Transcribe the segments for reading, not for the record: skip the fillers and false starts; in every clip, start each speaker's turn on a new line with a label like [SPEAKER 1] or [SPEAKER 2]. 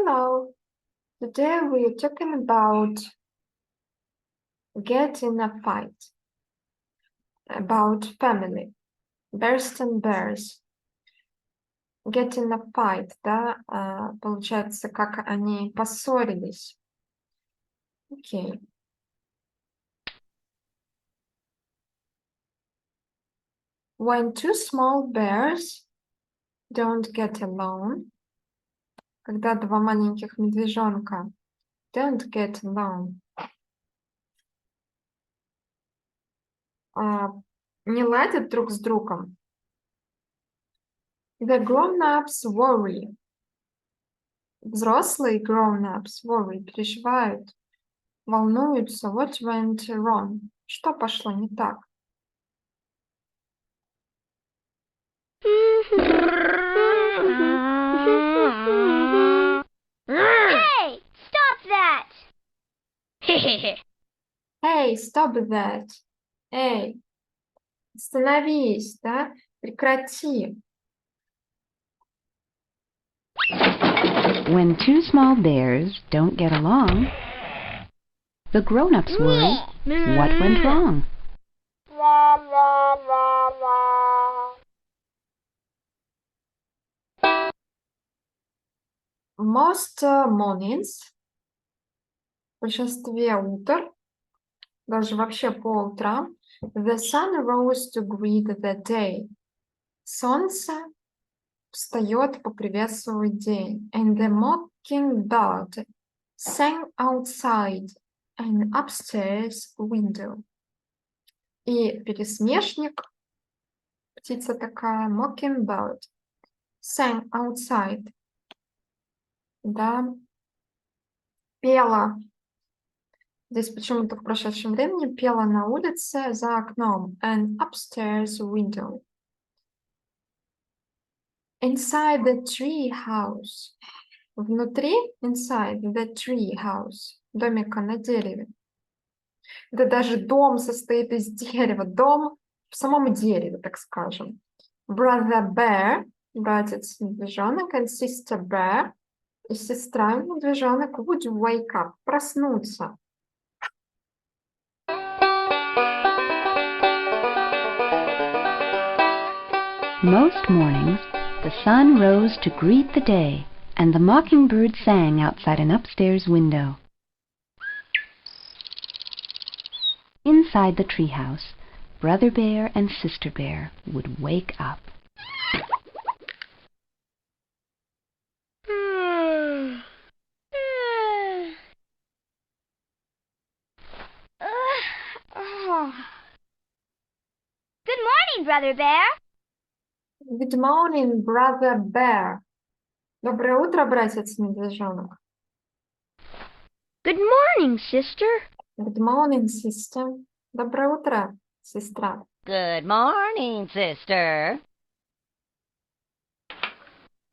[SPEAKER 1] Hello. Today we're talking about get in a fight, about family, bears and bears. Get in a fight, да, получается, как они поссорились. Окей. When two small bears don't get along, когда два маленьких медвежонка don't get along, не ладят друг с другом. The grown-ups worry. Взрослые grown-ups worry, переживают, волнуются. What went wrong? Что пошло не так?
[SPEAKER 2] Hey, stop that!
[SPEAKER 1] Hey, stop that. Эй, остановись, да? Прекрати.
[SPEAKER 3] When two small bears don't get along, the grown-ups worry, what went wrong?
[SPEAKER 1] Most mornings, в большинстве утр, даже вообще по утрам, the sun rose to greet the day. Солнце встает поприветствовать день. And the mockingbird sang outside an upstairs window. И пересмешник, птица такая, mockingbird, sang outside, да, пела, здесь почему-то в прошедшем времени, пела на улице за окном, an upstairs window. Inside the tree house. Внутри, inside the tree house, домика на дереве. Это даже дом состоит из дерева, дом в самом дереве, так скажем. Brother bear, братец медвежонок, and sister bear, и сестра медвежонок would wake up, проснуться.
[SPEAKER 3] Most mornings, the sun rose to greet the day, and the mockingbird sang outside an upstairs window. Inside the treehouse, Brother Bear and Sister Bear would wake up.
[SPEAKER 2] Good morning, Brother Bear.
[SPEAKER 1] Good morning, brother bear. Доброе утро, братец медвежонок.
[SPEAKER 2] Good morning, sister.
[SPEAKER 1] Good morning, sister. Доброе утро, сестра.
[SPEAKER 4] Good morning, sister.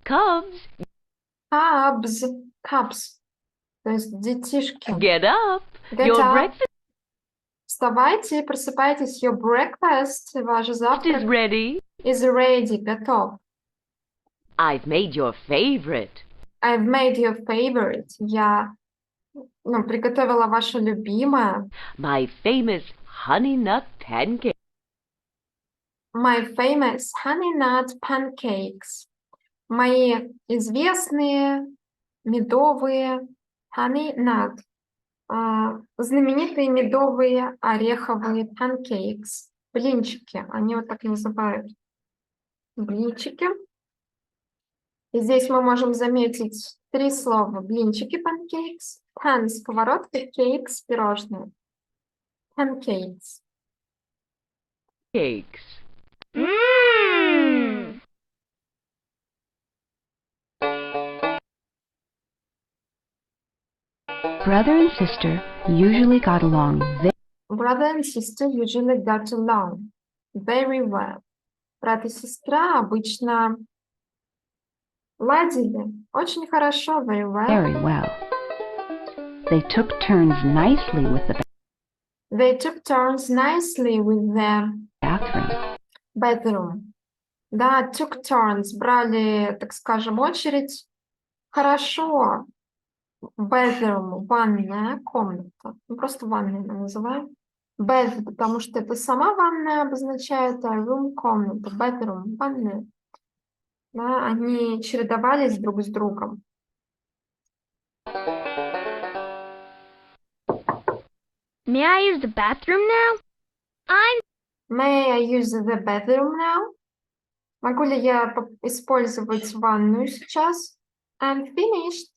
[SPEAKER 4] Cubs,
[SPEAKER 1] Cubs, cubs, то есть детишки.
[SPEAKER 4] get up.
[SPEAKER 1] Get
[SPEAKER 4] Your
[SPEAKER 1] up.
[SPEAKER 4] breakfast
[SPEAKER 1] Вставайте, просыпайтесь. Your breakfast, ваш
[SPEAKER 4] is
[SPEAKER 1] завтрак,
[SPEAKER 4] ready.
[SPEAKER 1] is ready, готов.
[SPEAKER 4] I've made your favorite.
[SPEAKER 1] I've made your favorite. Я приготовила ваше любимое.
[SPEAKER 4] My famous honey nut pancake.
[SPEAKER 1] My famous honey nut pancakes. Мои известные медовые honey nut. Знаменитые медовые ореховые pancakes. Блинчики. Они вот так называют. Блинчики. И здесь мы можем заметить три слова. Блинчики, pancakes, pan, сковородка, cakes, пирожные. Pancakes.
[SPEAKER 4] Cakes.
[SPEAKER 2] Mmm.
[SPEAKER 3] Brother and sister usually got along
[SPEAKER 1] Brother and sister usually got along very well. Брат и сестра обычно ладили очень хорошо, very well.
[SPEAKER 3] very well. They took turns nicely with the
[SPEAKER 1] They took turns nicely with the
[SPEAKER 3] bathroom.
[SPEAKER 1] bathroom. Да, took turns, брали, так скажем, очередь хорошо Bedroom, ванная комната. Ну, просто ванной мы называем. Bed, потому что это сама ванная обозначает, а room комната. Bedroom, ванная. Да, они чередовались друг с другом.
[SPEAKER 2] May I use the bathroom now?
[SPEAKER 1] May I use the bathroom now? Могу ли я использовать ванную сейчас? I'm finished.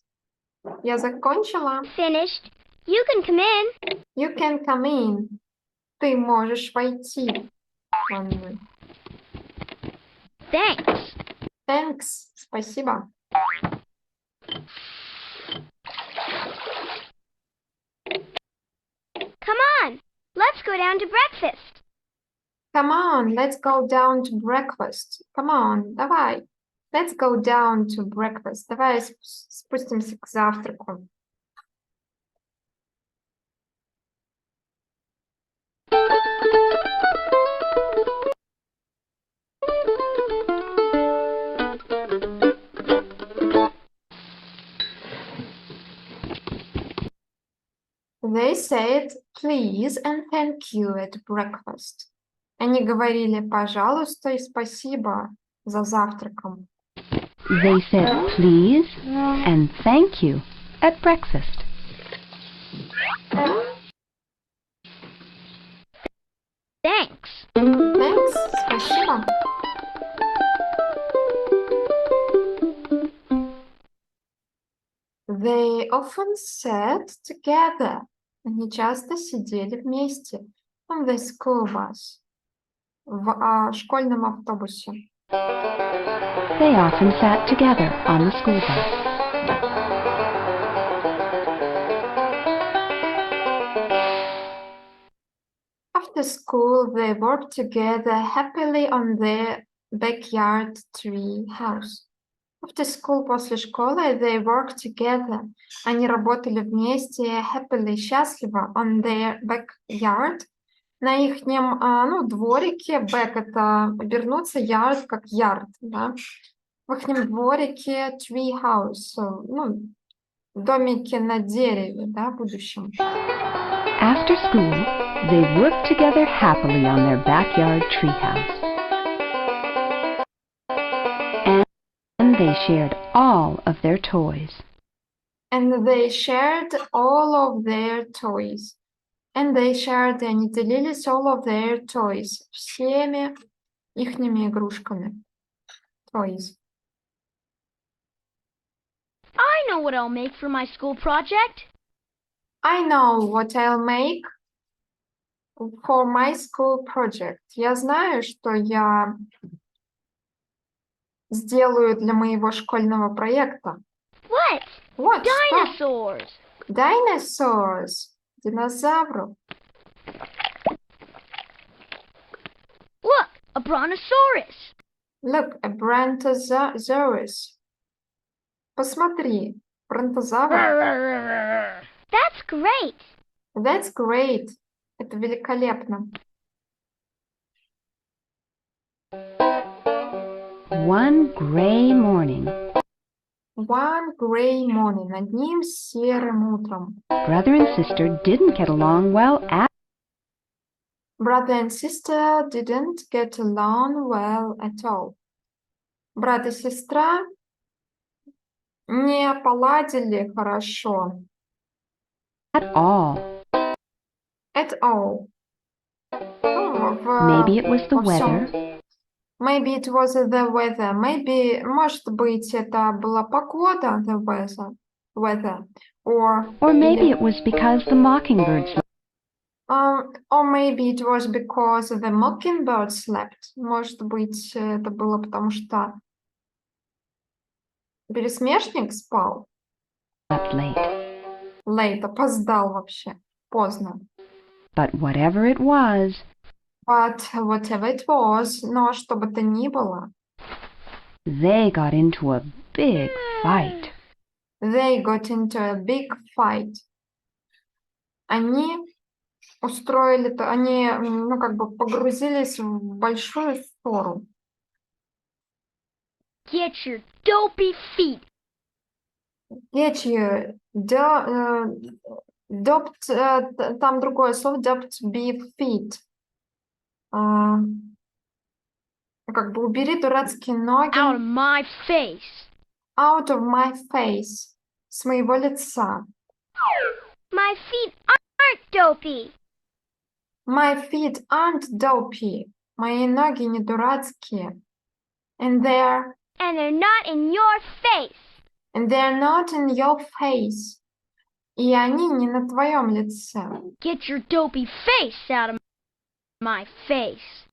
[SPEAKER 1] Я закончила.
[SPEAKER 2] Finished. You can come in.
[SPEAKER 1] You can come in. Ты можешь войти в ванную.
[SPEAKER 2] Thanks.
[SPEAKER 1] Thanks. Спасибо.
[SPEAKER 2] Come on. Let's go down to breakfast.
[SPEAKER 1] Come on, let's go down to breakfast. Come on, давай. Let's go down to breakfast. Давай спустимся к завтраку. They said please and thank you at breakfast. Они говорили пожалуйста и спасибо за завтраком.
[SPEAKER 3] They said please and thank you at breakfast.
[SPEAKER 2] Thanks.
[SPEAKER 1] Thanks, спасибо. They often sat together. Они часто сидели вместе on the school bus. В школьном автобусе.
[SPEAKER 3] They often sat together on the school bus.
[SPEAKER 1] After school, they worked together happily on their backyard tree house. After school, после школы, they worked together. Они работали вместе happily, счастливо on their backyard. На ихнем, дворике, back это обернуться, yard как yard, да. В ихнем дворике tree house, домике на дереве, да, в будущем.
[SPEAKER 3] After school, they worked together happily on their backyard treehouse. And they shared all of their toys.
[SPEAKER 1] And they shared all of their toys. And they shared, и они делились all of their toys. Всеми ихними игрушками. Toys.
[SPEAKER 2] I know what I'll make for my school project.
[SPEAKER 1] I know what I'll make for my school project. Я знаю, что я сделаю для моего школьного проекта.
[SPEAKER 2] What?
[SPEAKER 1] Вот, что?
[SPEAKER 2] Dinosaurs.
[SPEAKER 1] Dinosaurs. Динозавров.
[SPEAKER 2] Look, a brontosaurus.
[SPEAKER 1] Look, a brontosaurus. Посмотри, бронтозавр.
[SPEAKER 2] That's great.
[SPEAKER 1] That's great. Это великолепно.
[SPEAKER 3] One gray morning,
[SPEAKER 1] One gray morning. Одним серым утром.
[SPEAKER 3] brother and sister didn't get along well at
[SPEAKER 1] Brother and sister didn't get along well at all. Брат и сестра не поладили хорошо.
[SPEAKER 3] all.
[SPEAKER 1] At all.
[SPEAKER 3] Maybe it was the
[SPEAKER 1] во всём.
[SPEAKER 3] weather,
[SPEAKER 1] Maybe it was the weather. Maybe, может быть, это была погода, the weather.
[SPEAKER 3] or maybe it was because the mockingbirds
[SPEAKER 1] Or maybe it was because the mockingbird slept. Может быть, это было потому, что пересмешник спал.
[SPEAKER 3] slept late.
[SPEAKER 1] Late, опоздал вообще. Поздно.
[SPEAKER 3] But whatever it was,
[SPEAKER 1] But whatever it was, но что бы то ни было,
[SPEAKER 3] they got into a big fight.
[SPEAKER 1] they got into a big fight. Они устроили, они, погрузились в большую ссору.
[SPEAKER 2] Get your dopey feet.
[SPEAKER 1] Get you. Adopt, там другое слово, adopt, be fit. А, Как бы убери дурацкие ноги
[SPEAKER 2] Out of my face.
[SPEAKER 1] out of my face. С моего лица.
[SPEAKER 2] My feet aren't dopey.
[SPEAKER 1] My feet aren't dopey. Мои ноги не дурацкие. And they're
[SPEAKER 2] Not in your face.
[SPEAKER 1] not in your face. И они не на твоем лице.
[SPEAKER 2] Get your dopey face out of my face.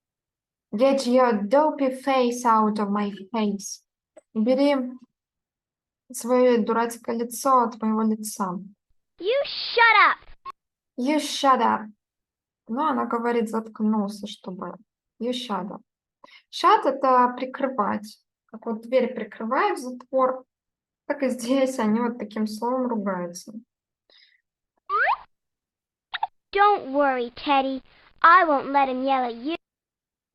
[SPEAKER 1] Get your dopey face out of my face. Убери свое дурацкое лицо от моего лица.
[SPEAKER 2] You shut up.
[SPEAKER 1] You shut up. Ну, она говорит, заткнулся, чтобы... You shut up. Shut — это прикрывать. Как вот дверь прикрывают, затвор, так и здесь они вот таким словом ругаются.
[SPEAKER 2] Don't worry, Teddy. I won't let him yell at you.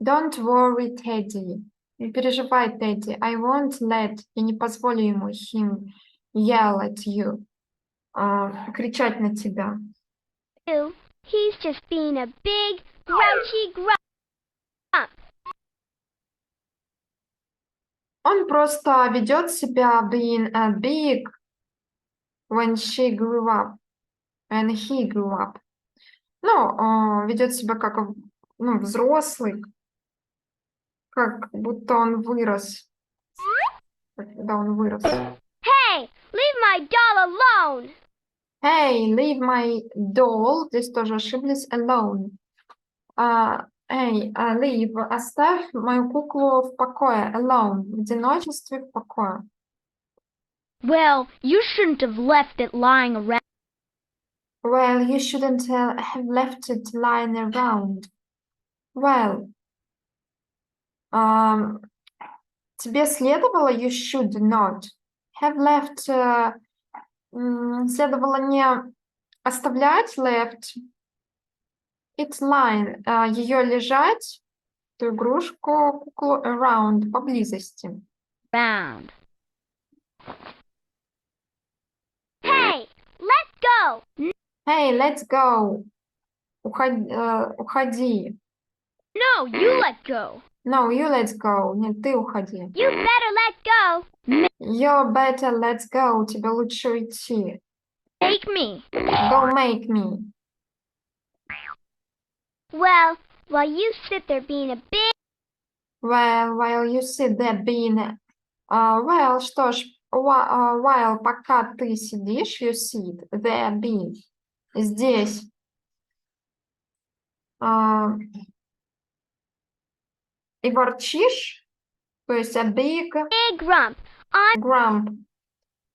[SPEAKER 1] Don't worry, Teddy. Не переживай, Тедди. I won't let. Я не позволю ему him yell at you. Кричать на тебя.
[SPEAKER 2] He's just being a big, grouchy grump.
[SPEAKER 1] Он просто ведет себя being a big when she grew up. When he grew up. Ну, ведет себя как взрослый, как будто он вырос. Когда он вырос.
[SPEAKER 2] Hey, leave my doll alone.
[SPEAKER 1] Hey, leave my doll. Здесь тоже ошиблись. Alone. Hey, leave. Оставь мою куклу в покое. Alone. В одиночестве, в покое.
[SPEAKER 2] Well, you shouldn't have left it lying around.
[SPEAKER 1] Well, you shouldn't have left it lying around. Well, тебе следовало, you should not have left, следовало не оставлять left it lying, ее лежать, эту игрушку, куклу around, поблизости.
[SPEAKER 2] Round. Hey, let go.
[SPEAKER 1] Hey, let's go. Уходи.
[SPEAKER 2] No, you let go.
[SPEAKER 1] No, you let's go. Нет, ты уходи.
[SPEAKER 2] You better let go.
[SPEAKER 1] You better let's go. Тебе лучше уйти.
[SPEAKER 2] Make me.
[SPEAKER 1] Go make me.
[SPEAKER 2] Well, while you sit there being a big...
[SPEAKER 1] Well, while you sit there being... well, что ж, while, пока ты сидишь, you sit there being. Здесь. И ворчишь, то есть a big
[SPEAKER 2] grump.
[SPEAKER 1] grump,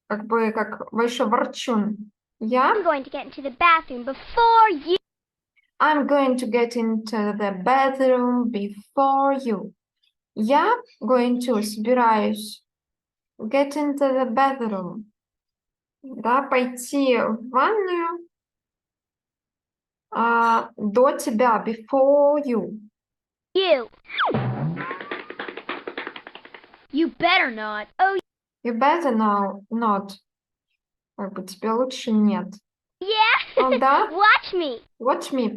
[SPEAKER 1] как бы как большой ворчун.
[SPEAKER 2] I'm going to get into the bathroom before you.
[SPEAKER 1] I'm going to get into the bathroom before you. Я going to, собираюсь, get into the bathroom. Да, пойти в ванную до тебя, before you.
[SPEAKER 2] You better not. Oh,
[SPEAKER 1] You better not. Как бы тебе лучше нет.
[SPEAKER 2] yeah.
[SPEAKER 1] Да?
[SPEAKER 2] Watch me.
[SPEAKER 1] Watch me,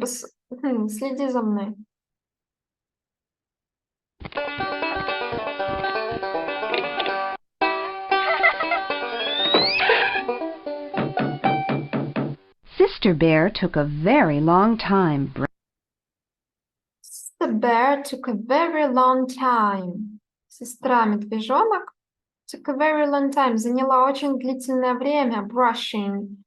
[SPEAKER 1] следи за мной.
[SPEAKER 3] Sister Bear took a very long time.
[SPEAKER 1] The bear took a very long time. Сестра медвежонок took a very long time. Заняла очень длительное время. Brushing.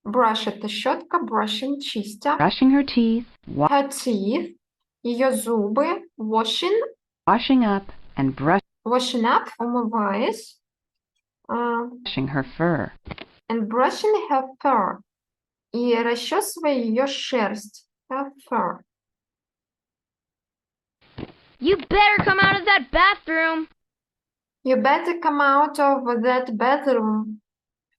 [SPEAKER 1] Brush — это щетка. Brushing — чистя.
[SPEAKER 3] Brushing her teeth,
[SPEAKER 1] Her teeth. Ее зубы. Washing.
[SPEAKER 3] washing up, and
[SPEAKER 1] Washing up. Умываясь.
[SPEAKER 3] brushing her fur.
[SPEAKER 1] And brushing her fur. И расчесывая ее шерсть. Her fur.
[SPEAKER 2] You better come out of that bathroom.
[SPEAKER 1] You better come out of that bathroom.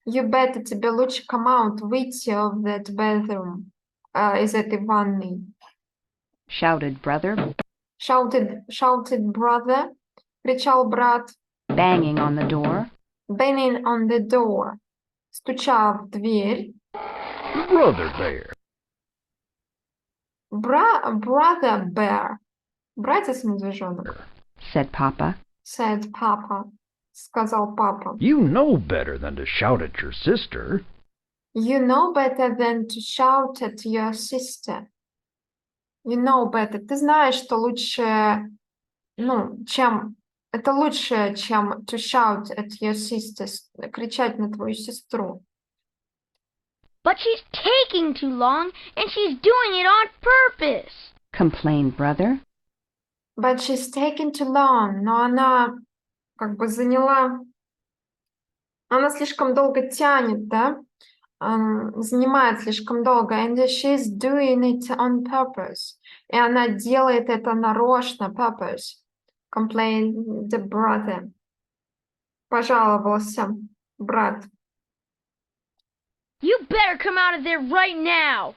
[SPEAKER 1] You better, тебе лучше come out, выйти of that bathroom. Из этой ванной.
[SPEAKER 3] Shouted brother,
[SPEAKER 1] Shouted brother. Кричал брат.
[SPEAKER 3] banging on the door.
[SPEAKER 1] Banging on the door. стучал в дверь.
[SPEAKER 5] Brother Bear.
[SPEAKER 1] Brother bear. Братец-медвежонок.
[SPEAKER 3] said Papa.
[SPEAKER 1] Said Papa. Сказал папа.
[SPEAKER 5] You know better than to shout at your sister.
[SPEAKER 1] You know better than to shout at your sister. You know better. Ты знаешь, что лучше, чем... Это лучше, чем to shout at your sister. Кричать на твою сестру.
[SPEAKER 2] But she's taking too long, and she's doing it on purpose.
[SPEAKER 3] Complained Brother.
[SPEAKER 1] But she's taking too long. Но она как бы заняла... Она слишком долго тянет, да? Занимает слишком долго. And she's doing it on purpose. И она делает это нарочно, purpose. Complained the brother. Пожаловался брат.
[SPEAKER 2] You better come out of there right now.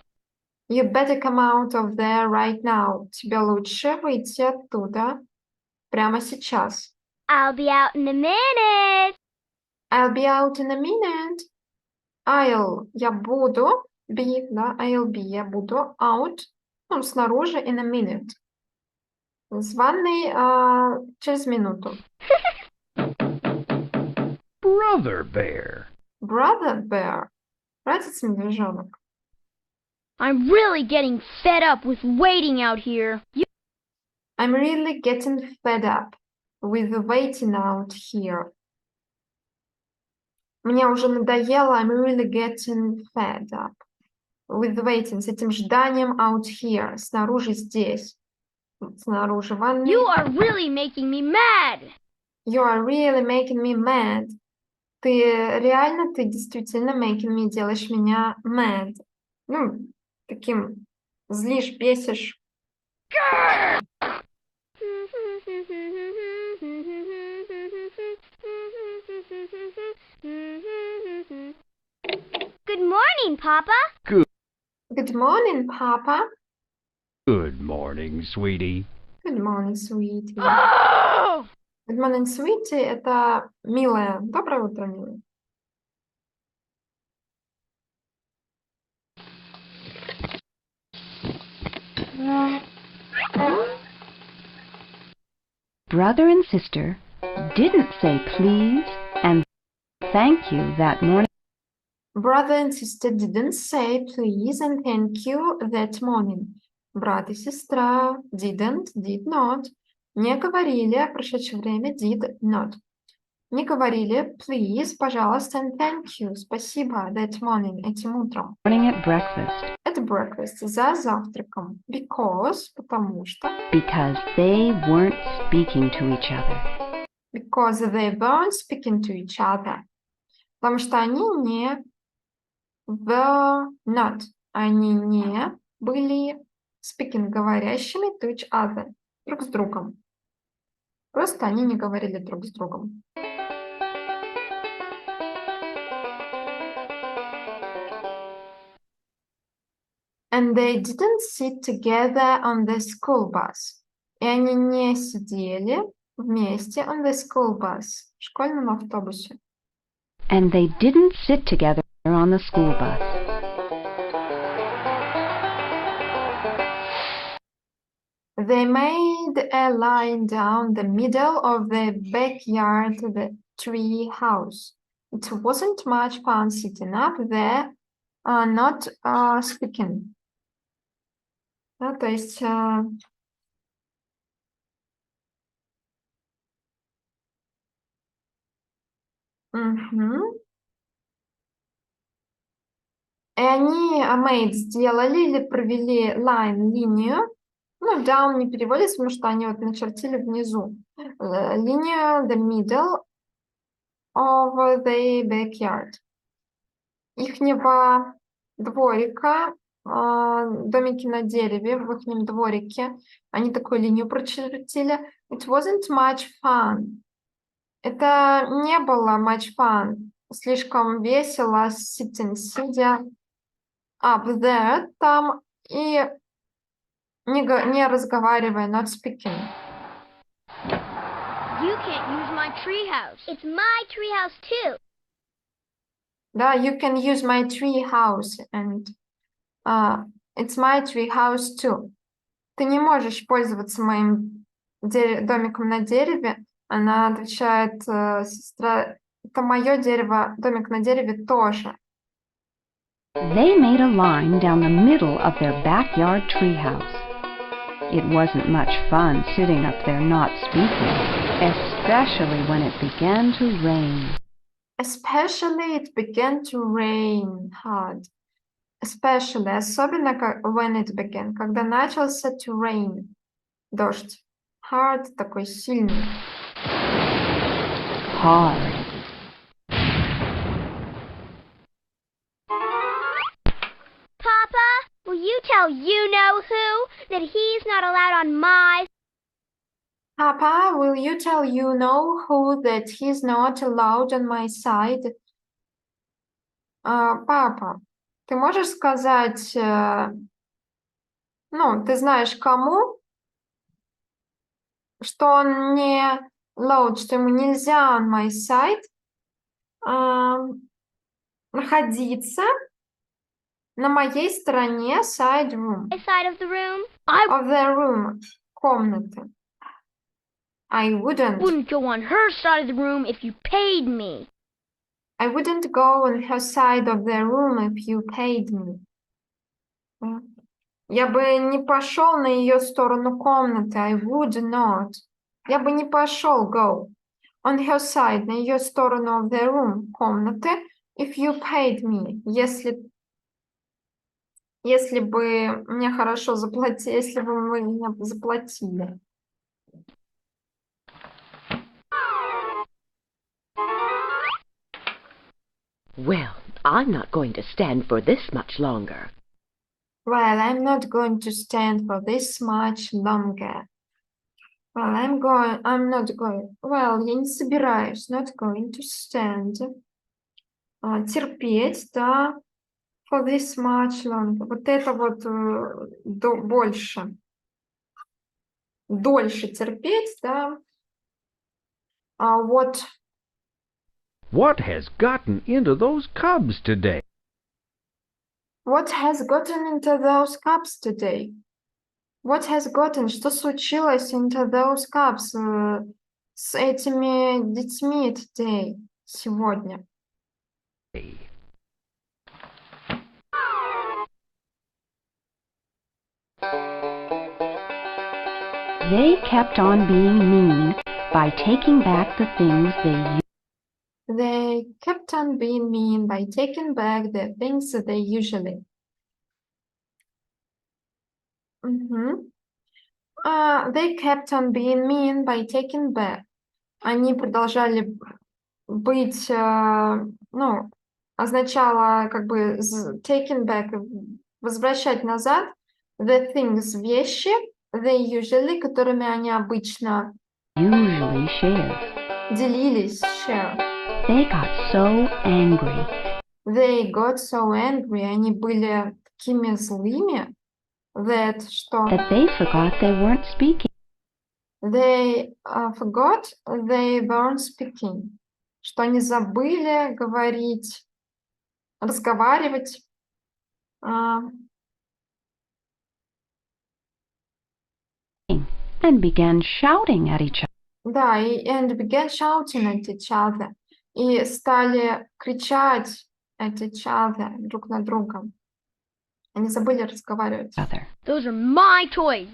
[SPEAKER 1] You better come out of there right now. Тебе лучше выйти оттуда прямо сейчас.
[SPEAKER 2] I'll be out in a minute.
[SPEAKER 1] I'll be out in a minute. Я буду, be, да, I'll be, я буду out, снаружи in a minute. С ванной через минуту.
[SPEAKER 5] Brother Bear.
[SPEAKER 1] Brother bear. Братец-медвежонок.
[SPEAKER 2] I'm really getting fed up with waiting out here.
[SPEAKER 1] I'm really getting fed up with waiting out here. Мне уже надоело. I'm really getting fed up with waiting. С этим жданием out here. Снаружи здесь. Снаружи ванной.
[SPEAKER 2] You are really making me mad.
[SPEAKER 1] You are really making me mad. Ты действительно making me, делаешь меня mad. Таким злишь, бесишь.
[SPEAKER 2] Good morning, Papa.
[SPEAKER 1] Good morning, Papa.
[SPEAKER 5] Good morning, sweetie.
[SPEAKER 1] Good morning, sweetie.
[SPEAKER 2] Oh!
[SPEAKER 1] Good morning, sweetie. Это милая. Доброе утро, милая.
[SPEAKER 3] Brother and sister didn't say please and thank you that morning.
[SPEAKER 1] Brother and sister didn't say please and thank you that morning. Брат и сестра didn't, did not. Не говорили, прошедшее время did not. Не говорили please, пожалуйста, and thank you, спасибо, that morning, этим утром.
[SPEAKER 3] Morning at breakfast
[SPEAKER 1] At breakfast, за завтраком. Потому что.
[SPEAKER 3] because they weren't speaking to each other.
[SPEAKER 1] Because they weren't speaking to each other. Потому что они не were not. Они не были speaking, говорящими to each other. Друг с другом. Просто они не говорили друг с другом. And they didn't sit together on the school bus. И они не сидели вместе on the school bus, в школьном автобусе.
[SPEAKER 3] And they didn't sit together on the school bus.
[SPEAKER 1] They made a line down the middle of the backyard to the tree house. It wasn't much fun sitting up there, not speaking. Да, то есть И они made сделали или провели line, линию. Down не переводится, потому что они вот начертили внизу. Линию the middle of the backyard. Ихнего дворика, домики на дереве, в ихнем дворике. Они такую линию прочертили. It wasn't much fun. Это не было much fun. Слишком весело sitting, сидя up there, там, и не разговаривая, not speaking.
[SPEAKER 2] You can't use my treehouse. It's my treehouse too.
[SPEAKER 1] Да, you can use my tree house and it's my tree house too. Ты не можешь пользоваться моим домиком на дереве. Она отвечает, сестра, это мое дерево, домик на дереве тоже.
[SPEAKER 3] They made a line down the middle of their backyard treehouse. It wasn't much fun sitting up there not speaking, especially when it began to rain.
[SPEAKER 1] Especially it began to rain hard. Especially, особенно when it began, когда начался to rain, дождь. Hard, такой сильный.
[SPEAKER 3] Hard.
[SPEAKER 2] Papa, will you tell you-know-who that he's not allowed on my...
[SPEAKER 1] Papa, will you tell you-know-who that he's not allowed on my side? Папа, ты можешь сказать, ну, ты знаешь кому, что он не allowed, что ему нельзя on my side находиться на моей стороне side room,
[SPEAKER 2] side of the room?
[SPEAKER 1] of the room, комнаты. I
[SPEAKER 2] Wouldn't go on her side of the room if you paid me.
[SPEAKER 1] I wouldn't go on her side of the room if you paid me. Я бы не пошел на ее сторону комнаты. I would not. Я бы не пошел go on her side, на ее сторону of the room, комнаты, if you paid me, если бы мне хорошо заплатили, если бы вы мне заплатили.
[SPEAKER 4] Well, I'm not going to stand for this much longer.
[SPEAKER 1] Well, I'm not going to stand for this much longer. Well, I'm not going. Well, я не собираюсь. Not going to stand. Терпеть, да. For this much longer. Вот это вот больше. Дольше терпеть, да.
[SPEAKER 5] What has gotten into those cubs today?
[SPEAKER 1] What has gotten into those cups today? What has gotten? Что случилось into those cups с этими детьми today? Сегодня.
[SPEAKER 3] They kept on being mean by taking back the things
[SPEAKER 1] They kept on being mean by taking back the things that they usually. They kept on being mean by taking back. Они продолжали быть, ну, означало как бы taking back, возвращать назад the things, вещи, they usually, которыми они обычно
[SPEAKER 3] usually shared.
[SPEAKER 1] делились, share.
[SPEAKER 3] They got so angry.
[SPEAKER 1] They got so angry, они были такими злыми, that
[SPEAKER 3] they forgot they weren't speaking.
[SPEAKER 1] They forgot they weren't speaking, что они забыли говорить, разговаривать.
[SPEAKER 3] And began shouting at each other.
[SPEAKER 1] Да, and began shouting at each other. И стали кричать at each other, друг на друга. Они забыли разговаривать.
[SPEAKER 2] Those are my toys.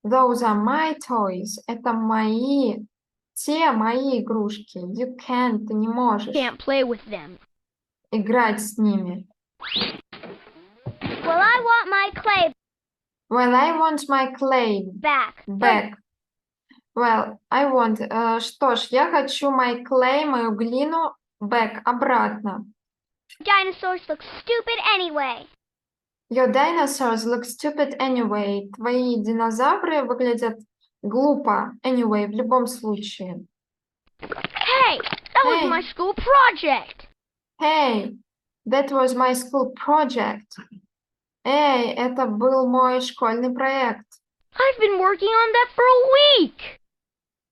[SPEAKER 1] Those are my toys. Это мои, те мои игрушки. You can't, ты не можешь
[SPEAKER 2] can't play with them.
[SPEAKER 1] Играть с ними.
[SPEAKER 2] Well, I want my clay
[SPEAKER 1] Well, I want my clay
[SPEAKER 2] back.
[SPEAKER 1] Well, I want... что ж, я хочу my clay, мою глину, back, обратно.
[SPEAKER 2] Dinosaurs look stupid anyway.
[SPEAKER 1] Your dinosaurs look stupid anyway. Твои динозавры выглядят глупо anyway, в любом случае.
[SPEAKER 2] Hey, that was my school project.
[SPEAKER 1] Hey, that was my school project. Эй, это был мой школьный проект.
[SPEAKER 2] I've been working on that for a week.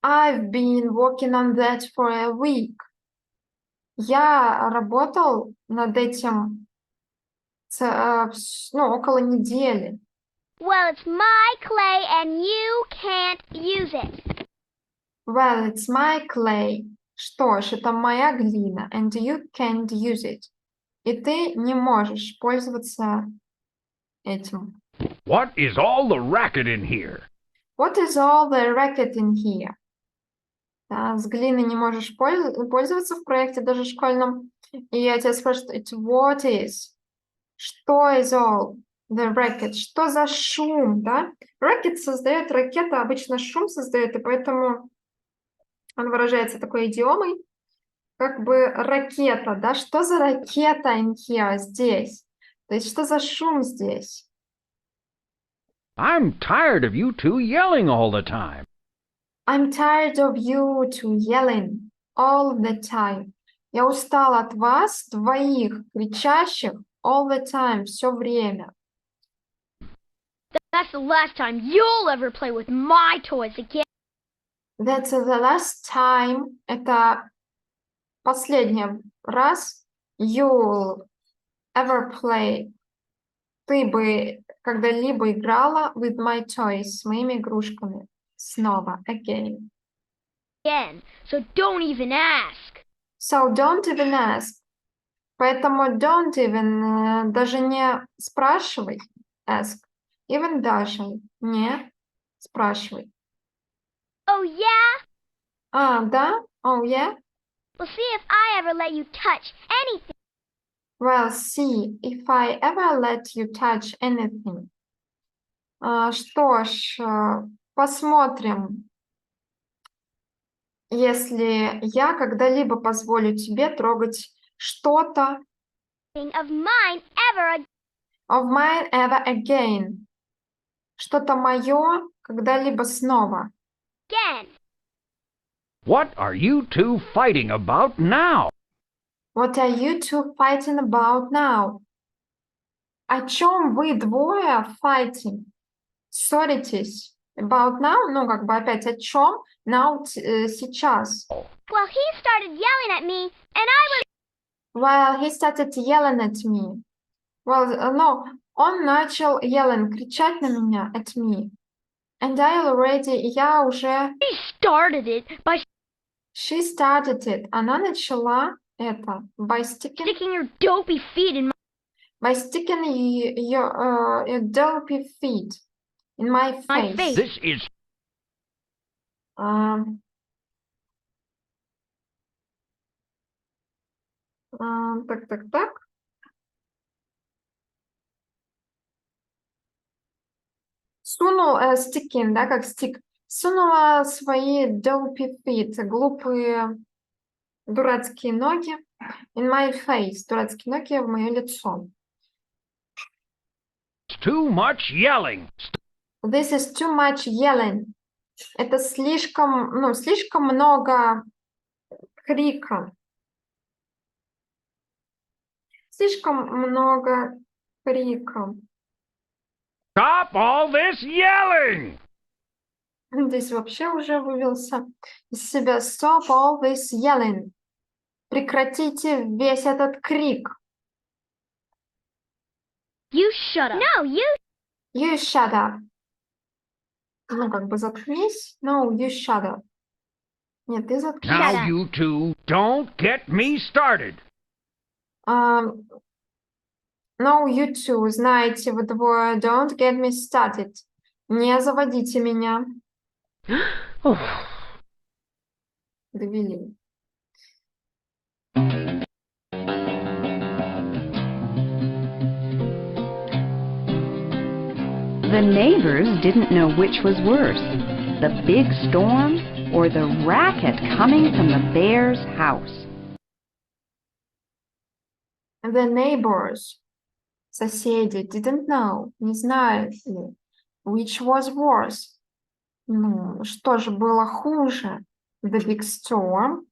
[SPEAKER 1] I've been working on that for a week. Я работал над этим около недели.
[SPEAKER 2] Well, it's my clay and you can't use it.
[SPEAKER 1] Well, it's my clay. Что ж, это моя глина, and you can't use it. И ты не можешь пользоваться этим.
[SPEAKER 5] What is all the racket in here?
[SPEAKER 1] What is all the racket in here? Да, с глиной не можешь пользоваться в проекте даже школьном. И я тебя спрашиваю, what is? Что is all the racket? Что за шум, да? Racket создает, ракета обычно шум создает, и поэтому он выражается такой идиомой, как бы ракета, да? Что за ракета in here здесь? То есть что за шум здесь?
[SPEAKER 5] I'm tired of you two yelling all the time.
[SPEAKER 1] I'm tired of you two yelling all the time. Я устала от вас двоих, кричащих all the time, все время.
[SPEAKER 2] That's the last time you'll ever play with my toys again.
[SPEAKER 1] That's the last time. Это последний раз you'll ever play. Ты бы когда-либо играла with my toys, с моими игрушками. Снова, again.
[SPEAKER 2] So don't even ask.
[SPEAKER 1] So don't even ask. Поэтому don't even, даже не спрашивай, ask. Even даже не спрашивай.
[SPEAKER 2] Oh, yeah?
[SPEAKER 1] Да? Oh, yeah?
[SPEAKER 2] Well, see if I ever let you touch anything.
[SPEAKER 1] Well, see if I ever let you touch anything. Что ж, посмотрим, если я когда-либо позволю тебе трогать что-то
[SPEAKER 2] Of mine ever
[SPEAKER 1] of mine ever again. Что-то мое когда-либо снова.
[SPEAKER 2] again.
[SPEAKER 5] What are you two fighting about now?
[SPEAKER 1] What are you two fighting about now? О чем вы двое fighting? Ссоритесь? About now? Ну, как бы опять о чем? Now, сейчас.
[SPEAKER 2] Well, he started yelling at me, and I was...
[SPEAKER 1] Well, he started yelling at me. Well, no, он начал yelling, кричать на меня, at me. And я уже...
[SPEAKER 2] She started it by
[SPEAKER 1] She started it. Она начала это by
[SPEAKER 2] sticking her dopey feet in
[SPEAKER 1] by sticking your dopey feet in my
[SPEAKER 2] my
[SPEAKER 1] face.
[SPEAKER 2] face.
[SPEAKER 5] This is
[SPEAKER 1] Так. Сунул, sticking, да, как stick. Сунула свои dopey feet, глупые дурацкие ноги in my face, дурацкие ноги в мое лицо.
[SPEAKER 5] too much yelling.
[SPEAKER 1] This is too much yelling. Это слишком много крика. Слишком много крика.
[SPEAKER 5] Stop all this yelling!
[SPEAKER 1] Здесь вообще уже вывелся из себя. Stop all this yelling. Прекратите весь этот крик.
[SPEAKER 2] You shut up. No, you...
[SPEAKER 1] You shut up. Ну, как бы заткнись. No, you shut up. Нет, ты заткнись.
[SPEAKER 5] Now
[SPEAKER 2] up.
[SPEAKER 5] you two don't get me started.
[SPEAKER 1] No, you two, знаете, вы двое, don't get me started. Не заводите меня. Довели.
[SPEAKER 3] The neighbors didn't know which was worse, the big storm or the racket coming from the bear's house.
[SPEAKER 1] The neighbors, соседи, didn't know, не знают ли, which was worse. Ну, что же было хуже? The big storm,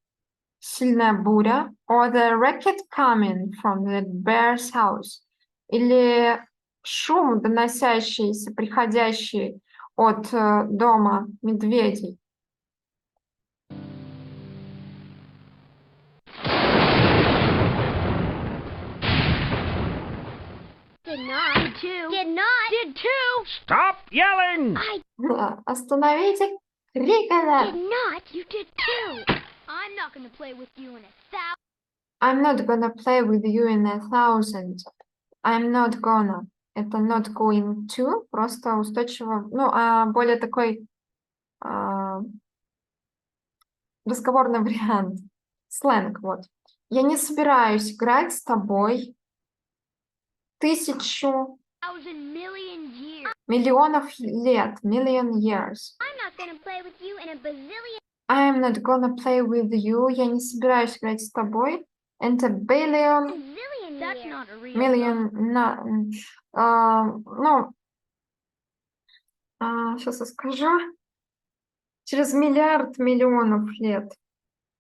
[SPEAKER 1] сильная буря, or the racket coming from the bear's house, или шум, доносящийся, приходящий от дома медведей.
[SPEAKER 2] did not. Did too.
[SPEAKER 5] Stop yelling!
[SPEAKER 2] I
[SPEAKER 1] Остановите крик
[SPEAKER 2] did
[SPEAKER 1] этот.
[SPEAKER 2] not. You did too. I'm not going to play with you in 1,000.
[SPEAKER 1] I'm not gonna play with you in 1,000. I'm not gonna. Это not going to, просто устойчиво, ну, более такой разговорный вариант. Сленг, вот. Я не собираюсь играть с тобой 1000
[SPEAKER 2] Million years.
[SPEAKER 1] миллионов лет, million years.
[SPEAKER 2] I'm not going to play with you in a bazillion.
[SPEAKER 1] I'm not gonna play with you. Я не собираюсь играть с тобой. And a billion,
[SPEAKER 2] Zillion. That's not a real
[SPEAKER 1] million, ну, сейчас я скажу. Через миллиард миллионов лет.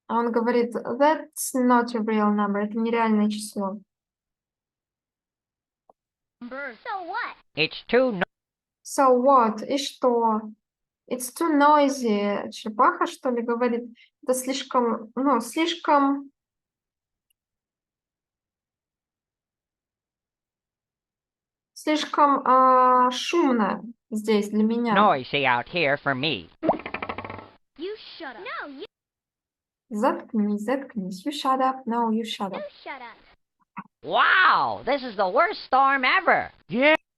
[SPEAKER 1] А он говорит, that's not a real number. Это нереальное число.
[SPEAKER 2] number. So what?
[SPEAKER 5] It's too
[SPEAKER 1] So what? И что? It's too noisy. Черепаха, что ли, говорит? Это слишком, ну, слишком шумно здесь для меня.
[SPEAKER 5] noisy out here for me.
[SPEAKER 2] You shut up. No, you
[SPEAKER 1] Заткнись, заткнись. You shut up. No, you shut up.
[SPEAKER 2] shut up.
[SPEAKER 4] Wow, this is the worst storm ever.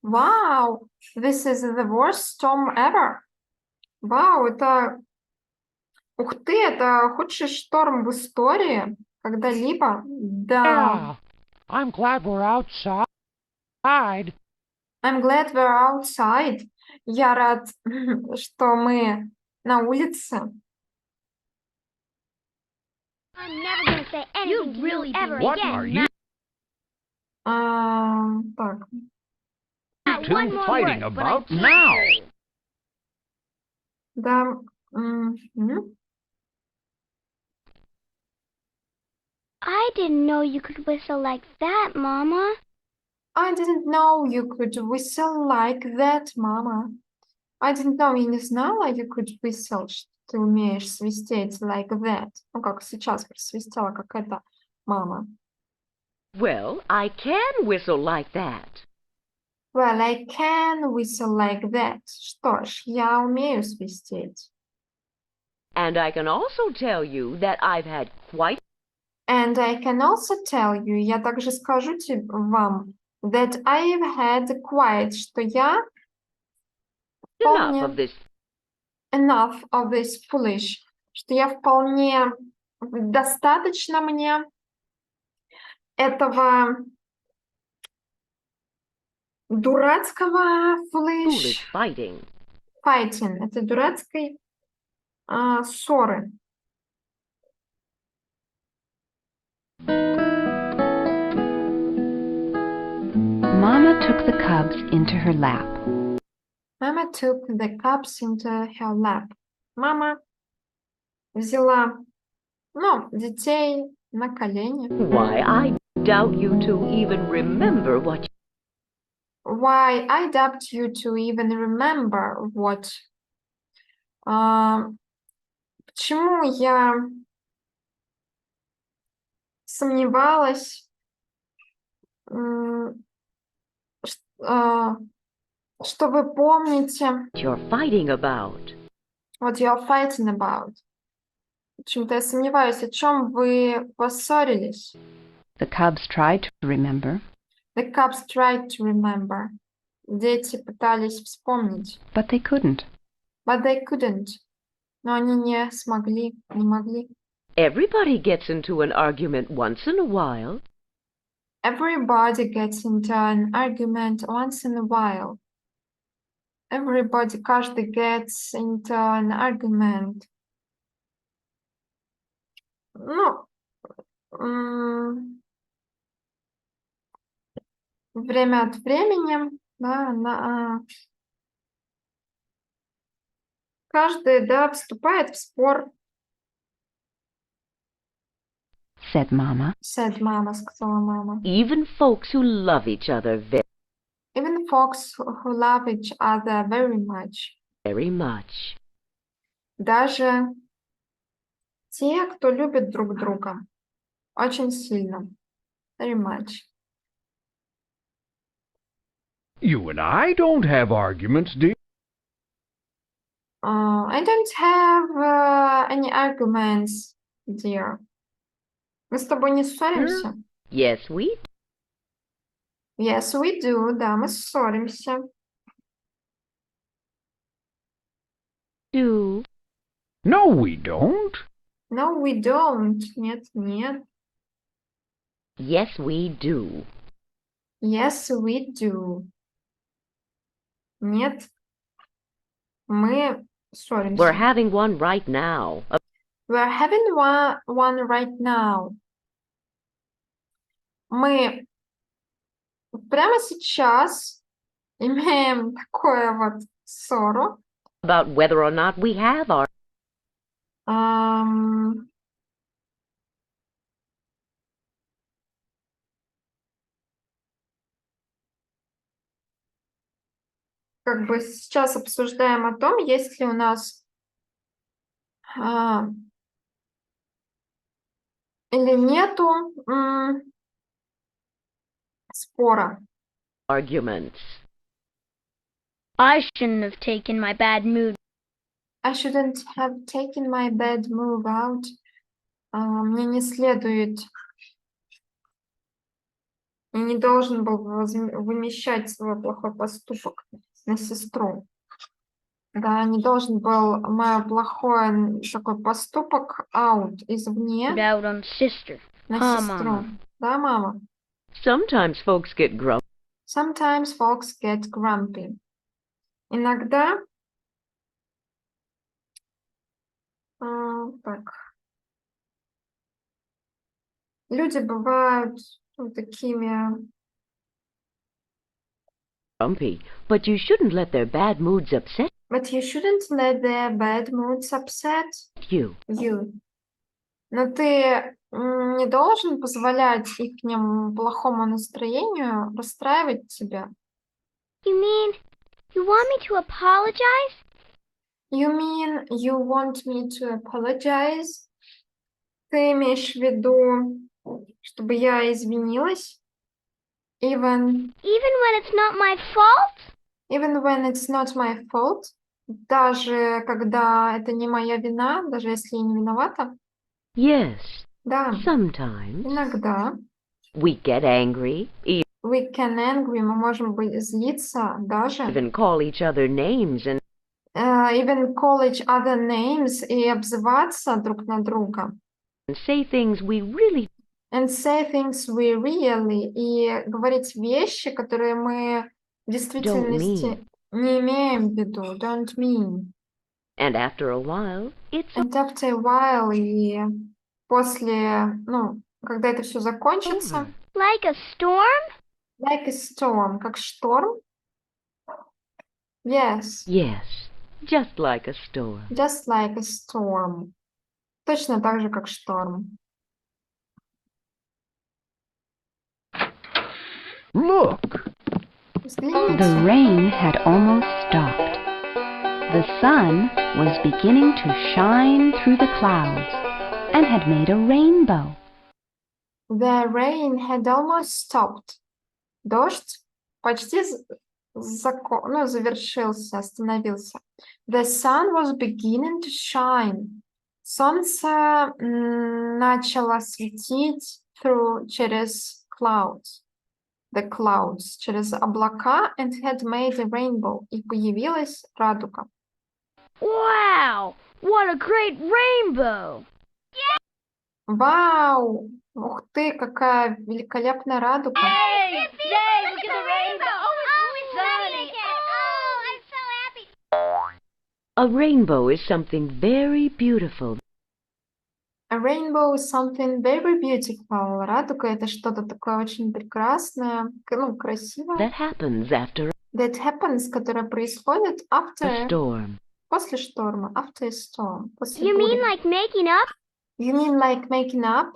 [SPEAKER 1] Wow, this is the worst storm ever. Вау, это... Ух ты, это худший шторм в истории когда-либо. Да.
[SPEAKER 5] I'm glad we're outside.
[SPEAKER 1] I'm glad we're outside. Я рад, что мы на улице.
[SPEAKER 2] I'm never going to say anything to you ever
[SPEAKER 5] What
[SPEAKER 2] again.
[SPEAKER 5] are you
[SPEAKER 1] Так,
[SPEAKER 2] Not
[SPEAKER 5] two
[SPEAKER 2] one more
[SPEAKER 5] fighting
[SPEAKER 2] word, but I
[SPEAKER 5] about
[SPEAKER 2] can't
[SPEAKER 5] now?
[SPEAKER 2] hear you.
[SPEAKER 1] да.
[SPEAKER 2] I didn't know you could whistle like that, Mama.
[SPEAKER 1] I didn't know you could whistle like that, mama. I didn't know, я не знала, you could whistle, что ты умеешь свистеть like that. Ну, как сейчас просвистела, как это, мама.
[SPEAKER 4] Well, I can whistle like that.
[SPEAKER 1] Well, I can whistle like that. Что ж, я умею свистеть.
[SPEAKER 4] And I can also tell you that I've had quite
[SPEAKER 1] And I can also tell you, я также скажу вам, that I've had quite, что я
[SPEAKER 4] enough
[SPEAKER 1] вполне
[SPEAKER 4] of this.
[SPEAKER 1] enough of this foolish, что я вполне достаточно мне этого дурацкого
[SPEAKER 4] Foolish
[SPEAKER 1] foolish
[SPEAKER 4] fighting.
[SPEAKER 1] fighting, этой дурацкой ссоры.
[SPEAKER 3] Mama took the cubs into her lap.
[SPEAKER 1] Mama took the cubs into her lap. Мама взяла, ну, детей на колени.
[SPEAKER 4] Why, I doubt you to even remember what
[SPEAKER 1] Why, I doubt you to even remember what. Почему я сомневалась, что вы помните
[SPEAKER 4] you're fighting about.
[SPEAKER 1] what you're fighting about. Почему-то я сомневаюсь, о чем вы поссорились.
[SPEAKER 3] The cubs tried to remember,
[SPEAKER 1] The cubs tried to remember. Дети пытались вспомнить,
[SPEAKER 3] but they couldn't.
[SPEAKER 1] but they couldn't. Но они не смогли, не могли.
[SPEAKER 4] Everybody gets into an argument once in a while.
[SPEAKER 1] Everybody gets into an argument once in a while. Everybody, каждый gets into an argument. Ну, время от времени, да, каждый, да, вступает в спор,
[SPEAKER 3] Said Mama.
[SPEAKER 1] said мама, сказала мама.
[SPEAKER 4] Even folks who love each other very,
[SPEAKER 1] Even folks who love each other very much.
[SPEAKER 4] very much.
[SPEAKER 1] Даже те, кто любит друг друга очень сильно. Very much.
[SPEAKER 5] You and I don't have arguments, dear.
[SPEAKER 1] I don't have any arguments, dear. Мы с тобой не ссоримся?
[SPEAKER 4] Yes, we
[SPEAKER 1] Yes, we do. Да, мы ссоримся.
[SPEAKER 4] do.
[SPEAKER 5] No, we don't.
[SPEAKER 1] No, we don't. Нет, нет.
[SPEAKER 4] Yes, we do.
[SPEAKER 1] Yes, we do. Нет, мы ссоримся.
[SPEAKER 4] We're having one right now.
[SPEAKER 1] We're having one right now. Мы прямо сейчас имеем такое вот ссору.
[SPEAKER 4] About whether or not we have our
[SPEAKER 1] Ам, Как бы сейчас обсуждаем о том, есть ли у нас а, или нету спора.
[SPEAKER 4] arguments.
[SPEAKER 2] I shouldn't have taken my bad mood.
[SPEAKER 1] I shouldn't have taken my bad move out. Мне не следует, я не должен был вымещать свой плохой поступок на сестру. Да, не должен был мой плохой такой поступок out извне
[SPEAKER 2] Out on sister.
[SPEAKER 1] на
[SPEAKER 2] Huh,
[SPEAKER 1] сестру.
[SPEAKER 2] Mama?
[SPEAKER 1] Да, мама?
[SPEAKER 4] Sometimes folks get grumpy.
[SPEAKER 1] Sometimes folks get grumpy. Иногда так. Люди бывают такими.
[SPEAKER 4] But you shouldn't let their bad moods upset
[SPEAKER 1] But you shouldn't let their bad moods upset
[SPEAKER 4] you.
[SPEAKER 1] you. Но ты не должен позволять их плохому настроению расстраивать тебя.
[SPEAKER 2] You mean you want me to apologize?
[SPEAKER 1] You mean you want me to apologize? Ты имеешь в виду, чтобы я извинилась? Even
[SPEAKER 2] Even when it's not my fault?
[SPEAKER 1] when it's not my fault? Даже когда это не моя вина, даже если я не виновата?
[SPEAKER 4] Yes,
[SPEAKER 1] Да,
[SPEAKER 4] sometimes
[SPEAKER 1] иногда.
[SPEAKER 4] we get angry,
[SPEAKER 1] We can angry, мы можем злиться даже.
[SPEAKER 4] even call each other names and
[SPEAKER 1] Even call each other names и обзываться друг на друга.
[SPEAKER 4] say things we really
[SPEAKER 1] And say things we really. И говорить вещи, которые мы в действительности не имеем в виду. Don't mean.
[SPEAKER 4] and after a while it's
[SPEAKER 1] And after a while, и после, когда это все закончится,
[SPEAKER 4] over.
[SPEAKER 2] Like a storm?
[SPEAKER 1] like a storm, как шторм. Yes,
[SPEAKER 4] Yes, just like a storm.
[SPEAKER 1] just like a storm. Точно так же, как шторм.
[SPEAKER 5] Look,
[SPEAKER 3] The
[SPEAKER 1] Взгляните.
[SPEAKER 3] rain had almost stopped. The sun was beginning to shine through the clouds and had made a rainbow.
[SPEAKER 1] The rain had almost stopped. Дождь почти завершился, остановился. The sun was beginning to shine. Солнце начало светить через clouds. The clouds, через облака, and had made a rainbow. И появилась радуга.
[SPEAKER 2] Wow! What a great rainbow!
[SPEAKER 1] Вау! Ух ты, какая великолепная радуга!
[SPEAKER 2] Yay! Look at the rainbow! Oh, it's sunny again! Oh, I'm so happy!
[SPEAKER 4] A rainbow is something very beautiful.
[SPEAKER 1] A rainbow is something very beautiful. Радуга — это что-то такое очень прекрасное, красивое.
[SPEAKER 4] That happens after
[SPEAKER 1] That happens, которое происходит
[SPEAKER 4] a
[SPEAKER 1] after,
[SPEAKER 4] storm.
[SPEAKER 1] после шторма, after a storm, после
[SPEAKER 2] You mean
[SPEAKER 1] бури.
[SPEAKER 2] like making up?
[SPEAKER 1] You mean like making up?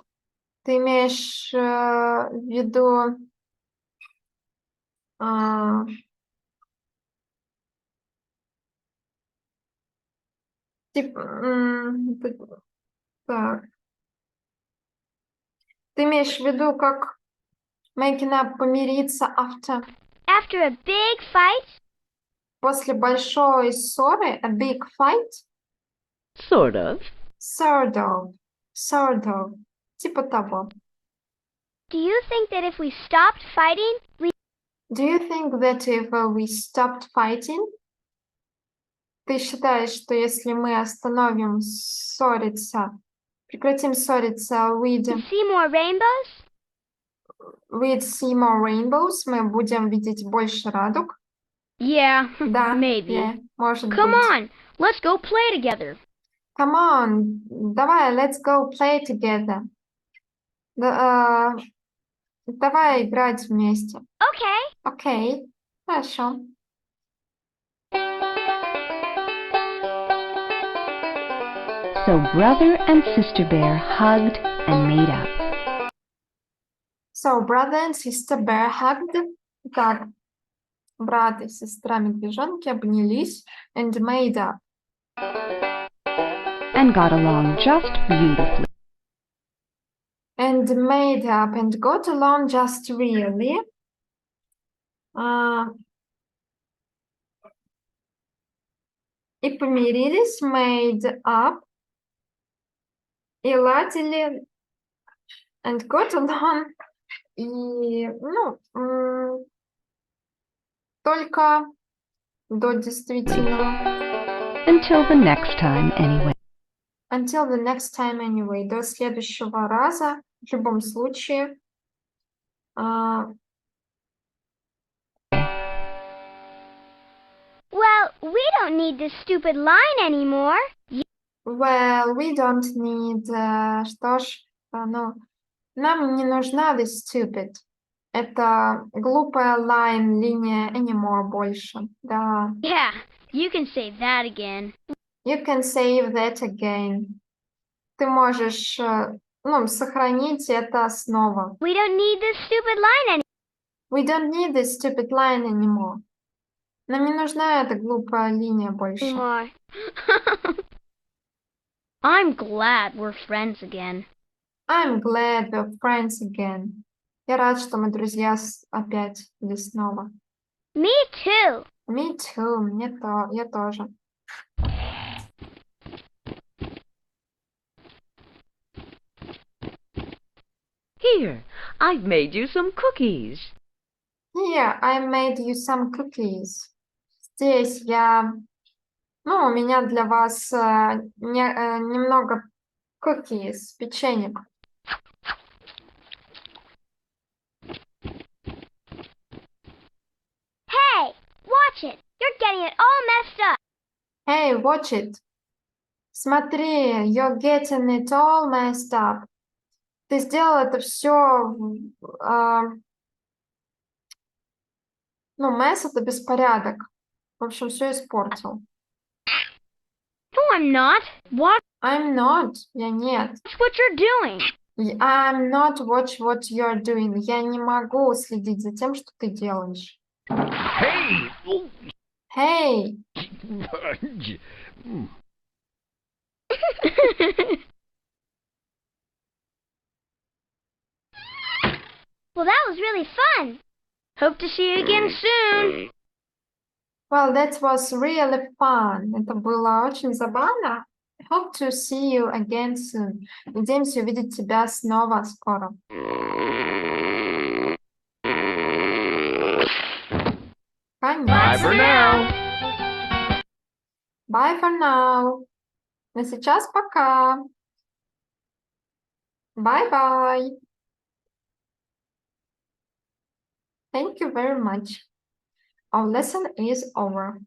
[SPEAKER 1] Ты имеешь в виду а, так. Ты имеешь в виду как making up, помириться after?
[SPEAKER 2] After a big fight?
[SPEAKER 1] После большой ссоры, a big fight,
[SPEAKER 4] Sort of.
[SPEAKER 1] sort of, типа того.
[SPEAKER 2] Do you think that if we stopped fighting,
[SPEAKER 1] Do you think that if we stopped fighting? Ты считаешь, что если мы остановим ссориться, прекратим ссориться,
[SPEAKER 2] we'd see more rainbows?
[SPEAKER 1] we'd see more rainbows, мы будем видеть больше радуг?
[SPEAKER 2] Yeah,
[SPEAKER 1] Да,
[SPEAKER 2] maybe.
[SPEAKER 1] может
[SPEAKER 2] Come
[SPEAKER 1] быть.
[SPEAKER 2] on, let's go play together.
[SPEAKER 1] Come on, давай, let's go play together. Давай играть вместе.
[SPEAKER 2] Okay.
[SPEAKER 1] Окей, хорошо.
[SPEAKER 3] So Brother and Sister Bear hugged and made up.
[SPEAKER 1] So brother and sister bear hugged. Так, брат и сестра медвежонки обнялись and made up.
[SPEAKER 3] And got along just beautifully.
[SPEAKER 1] And made up and got along just really. И помирились, made up. И ладили and got along. И, только до действительного.
[SPEAKER 3] Until the next time, anyway.
[SPEAKER 1] Until the next time anyway. До следующего раза. В любом случае.
[SPEAKER 2] Well, we don't need this stupid line anymore.
[SPEAKER 1] Well, we don't need... что ж, нам не нужна this stupid. Это глупая line, линия anymore больше. Да.
[SPEAKER 2] Yeah, you can say that again.
[SPEAKER 1] You can save that again. Ты можешь, сохранить это снова.
[SPEAKER 2] We don't need this stupid line anymore.
[SPEAKER 1] We don't need this stupid line anymore. Нам не нужна эта глупая линия больше.
[SPEAKER 2] I'm glad we're friends again.
[SPEAKER 1] I'm glad we're friends again. Я рад, что мы друзья опять или снова.
[SPEAKER 2] Me too.
[SPEAKER 1] Me too. Я тоже.
[SPEAKER 4] Here, I've made you some cookies.
[SPEAKER 1] Here, I made you some cookies. Здесь у меня для вас немного cookies, печенек.
[SPEAKER 2] Hey, watch it. You're getting it all messed up.
[SPEAKER 1] Hey, watch it. Смотри, you're getting it all messed up. Ты сделал это все... mess — это беспорядок. В общем, все испортил.
[SPEAKER 2] No, I'm not. What?
[SPEAKER 1] I'm not. Я нет.
[SPEAKER 2] That's what you're doing.
[SPEAKER 1] I'm not watch what you're doing. Я не могу следить за тем, что ты делаешь.
[SPEAKER 5] Hey!
[SPEAKER 1] Hey!
[SPEAKER 2] Well, that was really fun. Hope to see you again soon.
[SPEAKER 1] Well, that was really fun. Это было очень забавно. Hope to see you again soon. Надеемся увидеть тебя снова скоро.
[SPEAKER 5] Bye for now.
[SPEAKER 1] Bye for now. На сейчас пока. Bye-bye. Thank you very much. Our lesson is over.